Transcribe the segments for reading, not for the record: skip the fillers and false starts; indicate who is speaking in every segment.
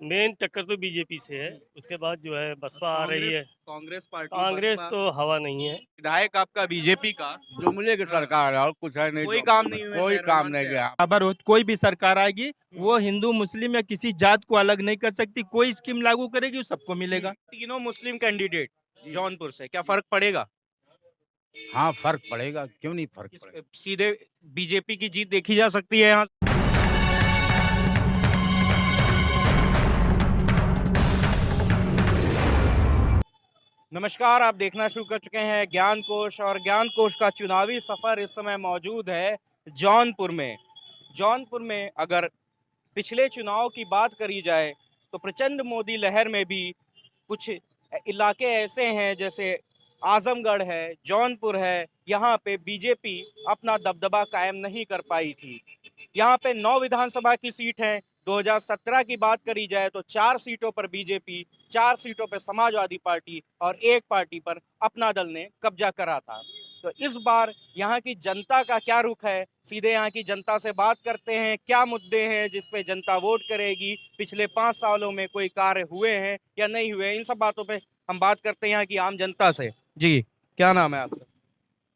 Speaker 1: Main टक्कर तो BJP से है, उसके बाद जो है बसपा आ रही है।
Speaker 2: कांग्रेस पार्टी,
Speaker 1: कांग्रेस
Speaker 2: बसपा।
Speaker 1: तो हवा नहीं है।
Speaker 2: विधायक आपका बीजेपी का।
Speaker 3: जुमले की
Speaker 2: हाँ।
Speaker 3: सरकार है और कुछ है नहीं।
Speaker 2: कोई
Speaker 3: जो
Speaker 2: काम नहीं हुए
Speaker 3: कोई
Speaker 2: शहर में,
Speaker 3: काम
Speaker 2: मानते
Speaker 3: नहीं
Speaker 2: हैं
Speaker 3: गया।
Speaker 4: बराबर हो, कोई भी सरकार आएगी वो हिंदू मुस्लिम या किसी जात को अलग नहीं कर सकती। कोई स्कीम लागू करेगी वो सबको मिलेगा।
Speaker 2: तीनों मुस्लिम कैंडिडेट जौनपुर से, क्या फर्क पड़ेगा?
Speaker 3: हाँ, फर्क पड़ेगा, क्यों नहीं फर्क पड़ेगा।
Speaker 2: सीधे बीजेपी की जीत देखी जा सकती है यहाँ। नमस्कार, आप देखना शुरू कर चुके हैं ज्ञान कोश, और ज्ञान कोश का चुनावी सफर इस समय मौजूद है जौनपुर में। जौनपुर में अगर पिछले चुनाव की बात करी जाए तो प्रचंड मोदी लहर में भी कुछ इलाके ऐसे हैं जैसे आजमगढ़ है, जौनपुर है, यहाँ पे बीजेपी अपना दबदबा कायम नहीं कर पाई थी। यहाँ पे 9 विधानसभा की सीट है। 2017 की बात करी जाए तो 4 सीटों पर बीजेपी, 4 सीटों पर समाजवादी पार्टी और एक पार्टी पर अपना दल ने कब्जा करा था। तो इस बार यहाँ की जनता का क्या रुख है, सीधे यहाँ की जनता से बात करते हैं। क्या मुद्दे हैं जिस पे जनता वोट करेगी, पिछले 5 सालों में कोई कार्य हुए हैं या नहीं हुए, इन सब बातों पे हम बात करते हैं यहाँ की आम जनता से। जी, क्या नाम है आपका?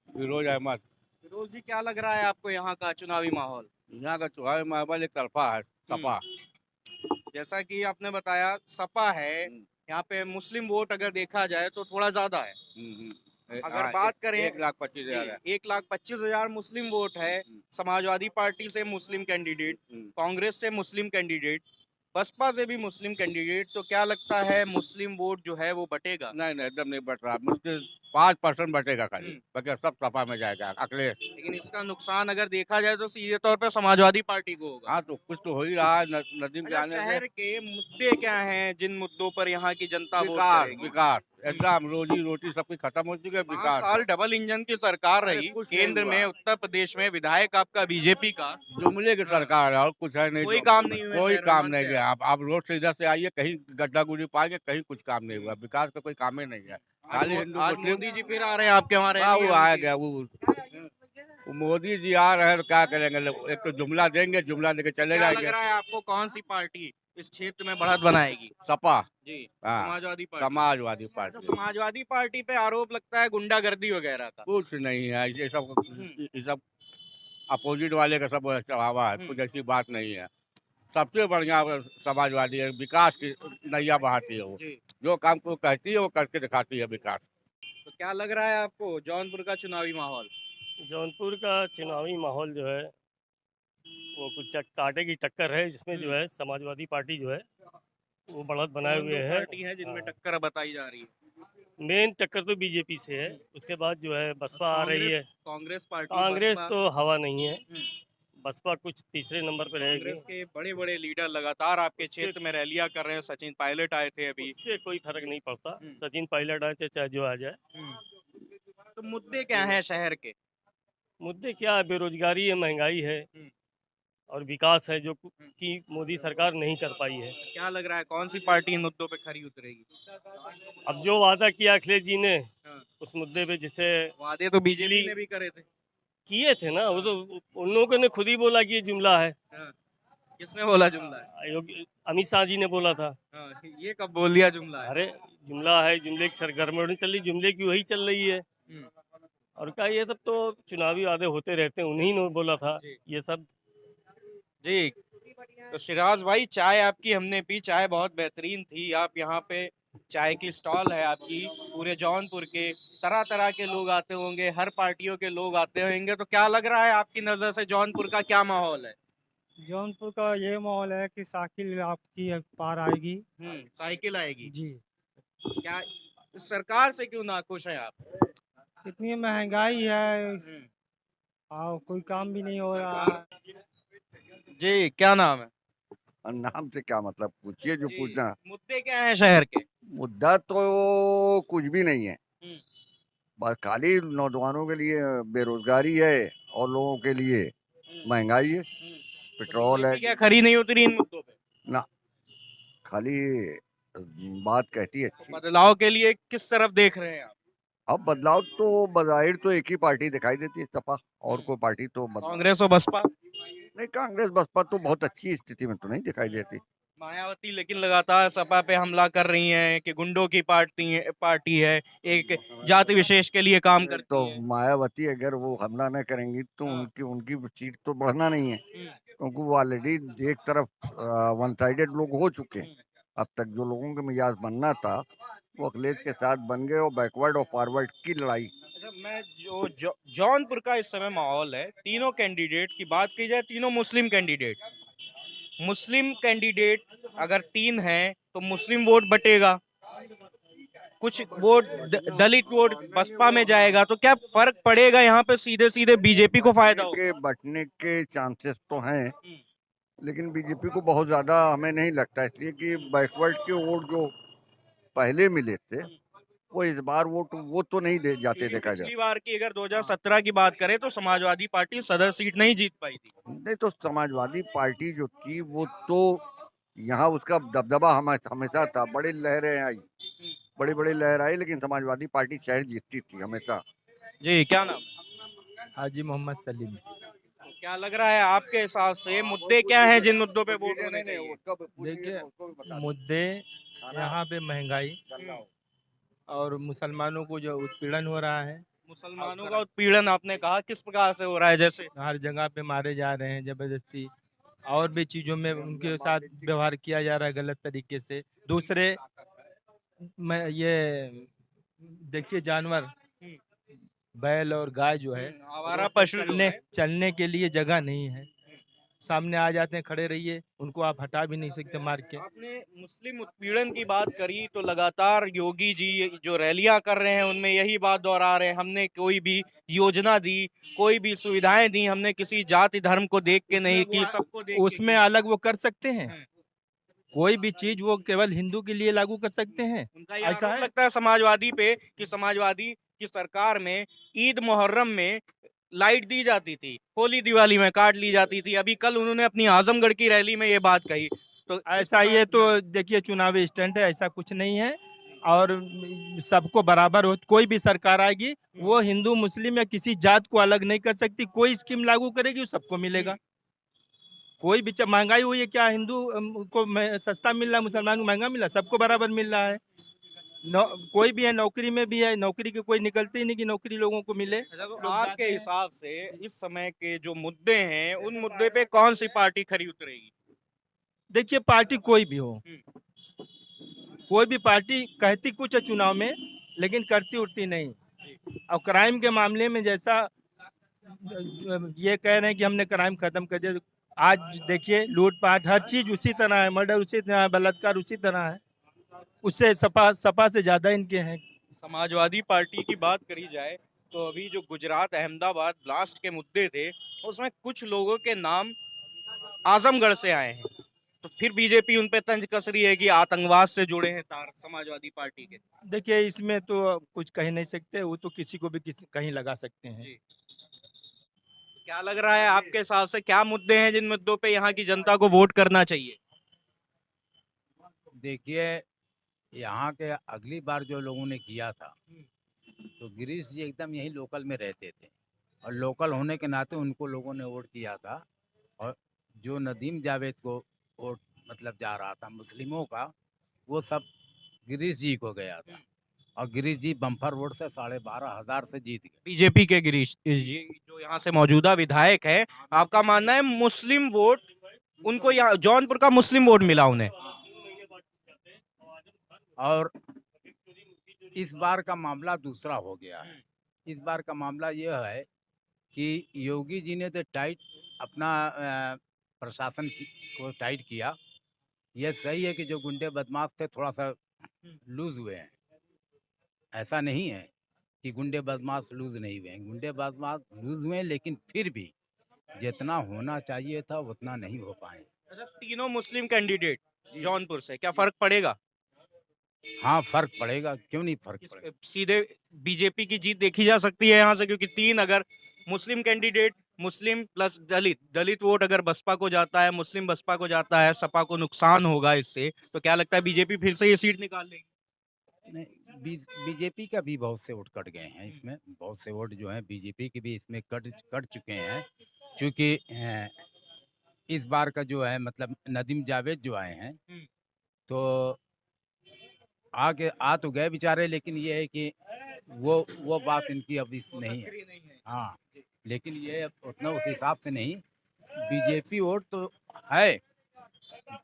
Speaker 3: फिरोज अहमद।
Speaker 2: फिरोज जी, क्या लग रहा है आपको यहाँ का चुनावी माहौल?
Speaker 3: यहाँ का चुनावी माहौल एक तरफा है, सपा।
Speaker 2: जैसा कि आपने बताया सपा है, यहाँ पे मुस्लिम वोट अगर देखा जाए तो थोड़ा ज्यादा है। अगर बात करें
Speaker 3: 1,25,000 है।
Speaker 2: 1,25,000 मुस्लिम वोट है। समाजवादी पार्टी से मुस्लिम कैंडिडेट, कांग्रेस से मुस्लिम कैंडिडेट, बसपा से भी मुस्लिम कैंडिडेट, तो क्या लगता है मुस्लिम वोट जो है वो बटेगा?
Speaker 3: नहीं नहीं, एकदम नहीं बट रहा, मुश्किल 5% बटेगा खाली, बाकी सब सपा में जाएगा, अखिलेश।
Speaker 2: लेकिन इसका नुकसान अगर देखा जाए तो सीधे तौर पे समाजवादी पार्टी को होगा।
Speaker 3: हाँ, तो कुछ तो हो ही रहा है नदीम के
Speaker 2: अच्छा,
Speaker 3: आने
Speaker 2: शहर
Speaker 3: से।
Speaker 2: के मुद्दे क्या हैं जिन मुद्दों पर यहाँ की जनता वोट
Speaker 3: विकास
Speaker 2: करेगी?
Speaker 3: विकास, एकदम रोजी रोटी सबकी खत्म हो चुकी है।
Speaker 2: 5
Speaker 3: विकास
Speaker 2: साल डबल इंजन की सरकार
Speaker 3: अरे
Speaker 2: रही
Speaker 3: कुछ नहीं
Speaker 2: केंद्र
Speaker 3: हुआ।
Speaker 2: में, उत्तर प्रदेश में, विधायक आपका बीजेपी का।
Speaker 3: जुमले की सरकार है और कुछ है नहीं।
Speaker 2: कोई काम नहीं हुए
Speaker 3: कोई
Speaker 2: शहर में,
Speaker 3: काम
Speaker 2: मानते
Speaker 3: नहीं
Speaker 2: हैं?
Speaker 3: गया। आप रोड से इधर से आइए, कहीं गड्ढा गुड़ी पाएंगे, कहीं कुछ काम नहीं हुआ। विकास का कोई काम ही नहीं है, खाली हिंदू
Speaker 2: आज
Speaker 3: मुस्लिम।
Speaker 2: मोदी जी फिर आ रहे हैं आपके वहाँ
Speaker 3: हाँ,
Speaker 2: रैली
Speaker 3: वो
Speaker 2: है
Speaker 3: आ
Speaker 2: उनकी।
Speaker 3: गया। वो मोदी जी आ रहे हैं तो क्या करेंगे, एक तो जुमला देंगे, जुमला देके चले
Speaker 2: क्या लग
Speaker 3: जाएंगे।
Speaker 2: रहा है आपको कौन सी पार्टी इस क्षेत्र में बढ़त बनाएगी?
Speaker 3: सपा।
Speaker 2: जी,
Speaker 3: हाँ,
Speaker 2: समाजवादी पार्टी।
Speaker 3: समाजवादी
Speaker 2: अच्छा,
Speaker 3: पार्टी।
Speaker 2: समाजवादी पार्टी पे आरोप लगता है गुंडागर्दी वगैरह का।
Speaker 3: कुछ नहीं है ये सब अपोजिट वाले का सब चढ़ावा है, कुछ ऐसी बात नहीं है। सबसे बढ़िया समाजवादी है, विकास की नैया बहाती है वो।
Speaker 2: जी,
Speaker 3: जो काम को कहती है वो करके दिखाती है, विकास।
Speaker 2: तो क्या लग रहा है आपको जौनपुर का चुनावी माहौल?
Speaker 1: जौनपुर का चुनावी माहौल जो है वो कुछ कांटे की टक्कर है, जिसमें जो है समाजवादी पार्टी जो है वो बढ़त बनाए हुए है।
Speaker 2: पार्टी है जिनमें
Speaker 1: हाँ,
Speaker 2: टक्कर बताई जा रही है।
Speaker 1: मेन टक्कर तो बीजेपी से है, उसके बाद जो है बसपा आ रही है।
Speaker 2: कांग्रेस पार्टी,
Speaker 1: कांग्रेस
Speaker 2: बसपा।
Speaker 1: तो हवा नहीं है,
Speaker 2: हम्म,
Speaker 1: बसपा कुछ तीसरे नंबर पर रहेगी।
Speaker 2: कांग्रेस के बड़े बड़े लीडर लगातार आपके
Speaker 1: उससे
Speaker 2: क्षेत्र में रैलियां कर रहे हैं। सचिन पायलट आए थे अभी।
Speaker 1: उससे कोई फर्क नहीं पड़ता,
Speaker 2: हम्म।
Speaker 1: सचिन पायलट आए चाहे जो आ जाए।
Speaker 2: तो मुद्दे क्या हैं शहर के?
Speaker 1: मुद्दे क्या है, बेरोजगारी है, महंगाई है
Speaker 2: हम्म।
Speaker 1: और विकास है, जो कि मोदी सरकार नहीं कर पाई है।
Speaker 2: क्या लग रहा है कौन सी पार्टी इन मुद्दों पे खरी उतरेगी?
Speaker 1: अब जो वादा किया अखिलेश जी ने
Speaker 2: हाँ।
Speaker 1: उस मुद्दे पे, जैसे
Speaker 2: वादे तो बीजेपी
Speaker 1: बिजली
Speaker 2: ने भी करे थे।
Speaker 1: किए थे ना, वो तो उन लोगों ने खुद ही बोला कि ये जुमला है।
Speaker 2: हाँ। किसने बोला जुमला है?
Speaker 1: अमित शाह जी ने बोला था।
Speaker 2: हाँ, ये कब बोल दिया जुमला है?
Speaker 1: अरे जुमला है, जुमले की सरगर्मी चल रही, जुमले की वही चल रही है।
Speaker 2: हम्म,
Speaker 1: और क्या, ये सब तो चुनावी वादे होते रहते हैं, उन्हीं ने बोला था
Speaker 2: जी।
Speaker 1: ये सब।
Speaker 2: जी, तो शिराज भाई, चाय आपकी हमने पी, चाय बहुत बेहतरीन थी। आप यहाँ पे चाय की स्टॉल है आपकी, पूरे जौनपुर के तरह तरह के लोग आते होंगे, हर पार्टियों के लोग आते होंगे, तो क्या लग रहा है आपकी नज़र से जौनपुर का क्या माहौल है?
Speaker 5: जौनपुर का ये माहौल है कि साइकिल आपकी पार आएगी।
Speaker 2: साइकिल आएगी।
Speaker 5: जी,
Speaker 2: क्या इस सरकार से क्यों नाखुश हैं आप?
Speaker 5: इतनी महंगाई है
Speaker 2: हम्म,
Speaker 5: और कोई काम भी नहीं हो रहा
Speaker 2: सरकार-
Speaker 5: है।
Speaker 2: जी, क्या नाम है?
Speaker 6: नाम से क्या मतलब, पूछिए जो
Speaker 2: जी,
Speaker 6: पूछना।
Speaker 2: मुद्दे क्या हैं शहर के?
Speaker 6: मुद्दा तो कुछ भी नहीं है,
Speaker 2: हम्म,
Speaker 6: बस खाली नौजवानों के लिए बेरोजगारी है और लोगों के लिए महंगाई है, पेट्रोल है।
Speaker 2: बीजेपी क्या खरी नहीं उतरी इन मुद्दों पे?
Speaker 6: ना, खाली बात कहती है अच्छी।
Speaker 2: बदलाव के लिए किस तरफ देख रहे हैं आप?
Speaker 6: अब बदलाव तो बज़ाहिर तो एक ही पार्टी दिखाई देती है, सपा। और कोई पार्टी तो
Speaker 2: कांग्रेस और बसपा।
Speaker 6: नहीं, कांग्रेस बसपा तो बहुत अच्छी स्थिति में तो नहीं दिखाई देती।
Speaker 2: मायावती लेकिन लगातार सपा पे हमला कर रही हैं कि गुंडों की पार्टी है, एक जाति विशेष के लिए काम करती
Speaker 6: तो
Speaker 2: है।
Speaker 6: मायावती अगर वो हमला न करेंगी तो
Speaker 2: हाँ।
Speaker 6: उनकी उनकी सीट तो बढ़ना नहीं है,
Speaker 2: हम्म,
Speaker 6: क्योंकि वो ऑलरेडी एक तरफ वन साइडेड लोग हो चुके हैं।
Speaker 2: हम्म।
Speaker 6: अब तक जो लोगों के मिजाज बनना था वो अखिलेश के साथ बन गए, और बैकवर्ड और फॉरवर्ड की लड़ाई।
Speaker 2: अच्छा, मैं जौनपुर का इस समय माहौल है, तीनों कैंडिडेट की बात की जाए, तीनों मुस्लिम कैंडिडेट अगर 3 हैं तो मुस्लिम वोट बटेगा, कुछ वोट दलित वोट बसपा में जाएगा, तो क्या फर्क पड़ेगा यहाँ पे? सीधे सीधे बीजेपी को फायदा होगा।
Speaker 6: के बटने के चांसेस तो हैं,
Speaker 2: हम्म,
Speaker 6: लेकिन बीजेपी को बहुत ज्यादा हमें नहीं लगता, इसलिए कि बैकवर्ड के वोट जो पहले मिले थे वो इस बार वो तो नहीं दे जाते
Speaker 2: क्योंकि
Speaker 6: देखा जाए।
Speaker 2: पिछली बार की अगर 2017 की बात करें तो समाजवादी पार्टी सदर सीट नहीं जीत पाई थी।
Speaker 6: नहीं तो समाजवादी पार्टी जो थी वो तो यहाँ उसका दबदबा हमेशा था, बड़ी लहरें आई, बड़ी बड़ी लहर आई, लेकिन समाजवादी पार्टी शहर जीतती थी हमेशा।
Speaker 2: जी, क्या नाम है?
Speaker 4: हाजी मोहम्मद सलीम।
Speaker 2: तो क्या लग रहा है आपके हिसाब से मुद्दे क्या हैं जिन मुद्दों पे वोट होने चाहिए?
Speaker 4: देखिए, मुद्दे यहाँ पे महंगाई और मुसलमानों को जो उत्पीड़न हो रहा है,
Speaker 2: मुसलमानों का उत्पीड़न आपने कहा, किस प्रकार से हो रहा है? जैसे
Speaker 4: हर जगह पे मारे जा रहे हैं जबरदस्ती, और भी चीज़ों में उनके साथ व्यवहार किया जा रहा है गलत तरीके से। दूसरे मैं ये देखिए, जानवर बैल और गाय जो है,
Speaker 2: आवारा पशु जो
Speaker 4: चलने
Speaker 2: है,
Speaker 4: चलने के लिए जगह नहीं है, सामने आ जाते हैं, खड़े रहिए, उनको आप हटा भी नहीं सकते मार के।
Speaker 2: आपने मुस्लिम उत्पीड़न की बात करी तो लगातार योगी जी जो रैलियां कर रहे हैं उनमें यही बात दोहरा रहे हैं, हमने कोई भी योजना दी, कोई भी सुविधाएं दी, हमने किसी जाति धर्म को देख के नहीं की, सबको देख के
Speaker 4: उसमें
Speaker 2: की।
Speaker 4: अलग वो कर सकते हैं,
Speaker 2: हैं।
Speaker 4: कोई भी चीज वो केवल हिंदू के लिए लागू कर सकते हैं,
Speaker 2: उनका ये
Speaker 4: ऐसा
Speaker 2: आरोप
Speaker 4: है?
Speaker 2: लगता है समाजवादी पे कि समाजवादी की सरकार में ईद मुहर्रम में लाइट दी जाती थी, होली दिवाली में काट ली जाती थी। अभी कल उन्होंने अपनी आजमगढ़ की रैली में ये बात कही, तो
Speaker 4: ऐसा ये तो देखिए चुनावी स्टंट है, ऐसा कुछ नहीं है। और सबको बराबर हो, कोई भी सरकार आएगी वो हिंदू मुस्लिम या किसी जात को अलग नहीं कर सकती, कोई स्कीम लागू करेगी वो सबको मिलेगा। कोई भी महंगाई हुई है, क्या हिंदू को सस्ता मिल रहा है, मुसलमान को महंगा मिल रहा है? सबको बराबर मिल रहा है। कोई भी है, नौकरी में भी है, नौकरी की कोई निकलती ही नहीं कि नौकरी लोगों को मिले।
Speaker 2: अच्छा, तो
Speaker 4: लोग
Speaker 2: आपके
Speaker 4: जाते हैं।
Speaker 2: हिसाब से इस समय के जो मुद्दे हैं उन मुद्दे पे कौन सी पार्टी खरी उतरेगी?
Speaker 4: देखिए, पार्टी कोई भी हो,
Speaker 2: हम्म,
Speaker 4: कोई भी पार्टी कहती कुछ है चुनाव में, लेकिन करती उड़ती नहीं। और क्राइम के मामले में जैसा ये कह रहे हैं कि हमने क्राइम खत्म कर दिया, आज देखिए लूटपाट हर चीज उसी तरह है, मर्डर उसी तरह है, बलात्कार उसी तरह है, उससे सपा सपा से ज्यादा इनके हैं।
Speaker 2: समाजवादी पार्टी की बात करी जाए तो अभी जो गुजरात अहमदाबाद ब्लास्ट के मुद्दे थे उसमें कुछ लोगों के नाम आजमगढ़ से आए हैं, तो फिर बीजेपी उन पे तंज कस रही है कि आतंकवाद से जुड़े हैं तार समाजवादी पार्टी के।
Speaker 4: देखिए, इसमें तो कुछ कह नहीं सकते, वो तो किसी को भी किसी कहीं लगा सकते हैं।
Speaker 2: जी, तो क्या लग रहा है आपके हिसाब से क्या मुद्दे हैं जिन मुद्दों पे यहाँ की जनता को वोट करना चाहिए?
Speaker 7: देखिए, यहाँ के अगली बार जो लोगों ने किया था तो गिरीश जी एकदम यहीं लोकल में रहते थे, और लोकल होने के नाते उनको लोगों ने वोट किया था। और जो नदीम जावेद को वोट मतलब जा रहा था मुस्लिमों का, वो सब गिरीश जी को गया था, और गिरीश जी बम्पर वोट से 12,500 से जीत गए।
Speaker 2: बीजेपी के गिरीश जी जो यहाँ से मौजूदा विधायक है, आपका मानना है मुस्लिम वोट उनको, यहाँ जौनपुर का मुस्लिम वोट मिला उन्हें?
Speaker 7: और इस बार का मामला दूसरा हो गया है। इस बार का मामला यह है कि योगी जी ने तो टाइट अपना प्रशासन को टाइट किया। यह सही है कि जो गुंडे बदमाश थे थोड़ा सा लूज हुए हैं, ऐसा नहीं है कि गुंडे बदमाश लूज नहीं हुए हैं, गुंडे बदमाश लूज हुए हैं, लेकिन फिर भी जितना होना चाहिए था उतना नहीं हो पाए।
Speaker 2: अच्छा, तीनों मुस्लिम कैंडिडेट जौनपुर से, क्या फर्क पड़ेगा?
Speaker 7: हाँ, फर्क पड़ेगा, क्यों नहीं फर्क पड़ेगा।
Speaker 2: सीधे बीजेपी की जीत देखी जा सकती है यहाँ से, क्योंकि 3 अगर मुस्लिम कैंडिडेट, मुस्लिम प्लस दलित वोट अगर बसपा को जाता है, मुस्लिम बसपा को जाता है, सपा को नुकसान होगा इससे, तो क्या लगता है बीजेपी फिर से ये सीट निकाल लेगी?
Speaker 7: नहीं, बीजेपी का भी बहुत से वोट कट गए हैं इसमें, बहुत से वोट जो हैं बीजेपी के भी इसमें कट कट चुके हैं, क्योंकि इस बार का जो है मतलब नदीम जावेद जो आए हैं
Speaker 2: हम्म।
Speaker 7: तो आ तो गए बेचारे, लेकिन ये है कि वो बात इनकी अभी नहीं है।
Speaker 2: सक्रिय नहीं है।
Speaker 7: हाँ, लेकिन ये उतना उस हिसाब से नहीं। बीजेपी वोट तो है,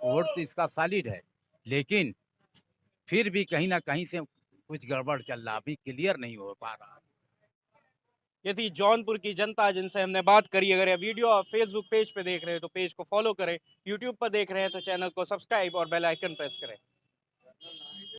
Speaker 7: वोट तो इसका सॉलिड है, लेकिन फिर भी कहीं ना कहीं से कुछ गड़बड़ चल रहा, अभी क्लियर नहीं हो पा रहा।
Speaker 2: ये थी जौनपुर की जनता जिनसे हमने बात करी। अगर ये वीडियो आप फेसबुक पेज पे देख रहे हैं तो पेज को फॉलो करें, यूट्यूब पर देख रहे हैं तो चैनल को सब्सक्राइब और बेल आइकन प्रेस करें।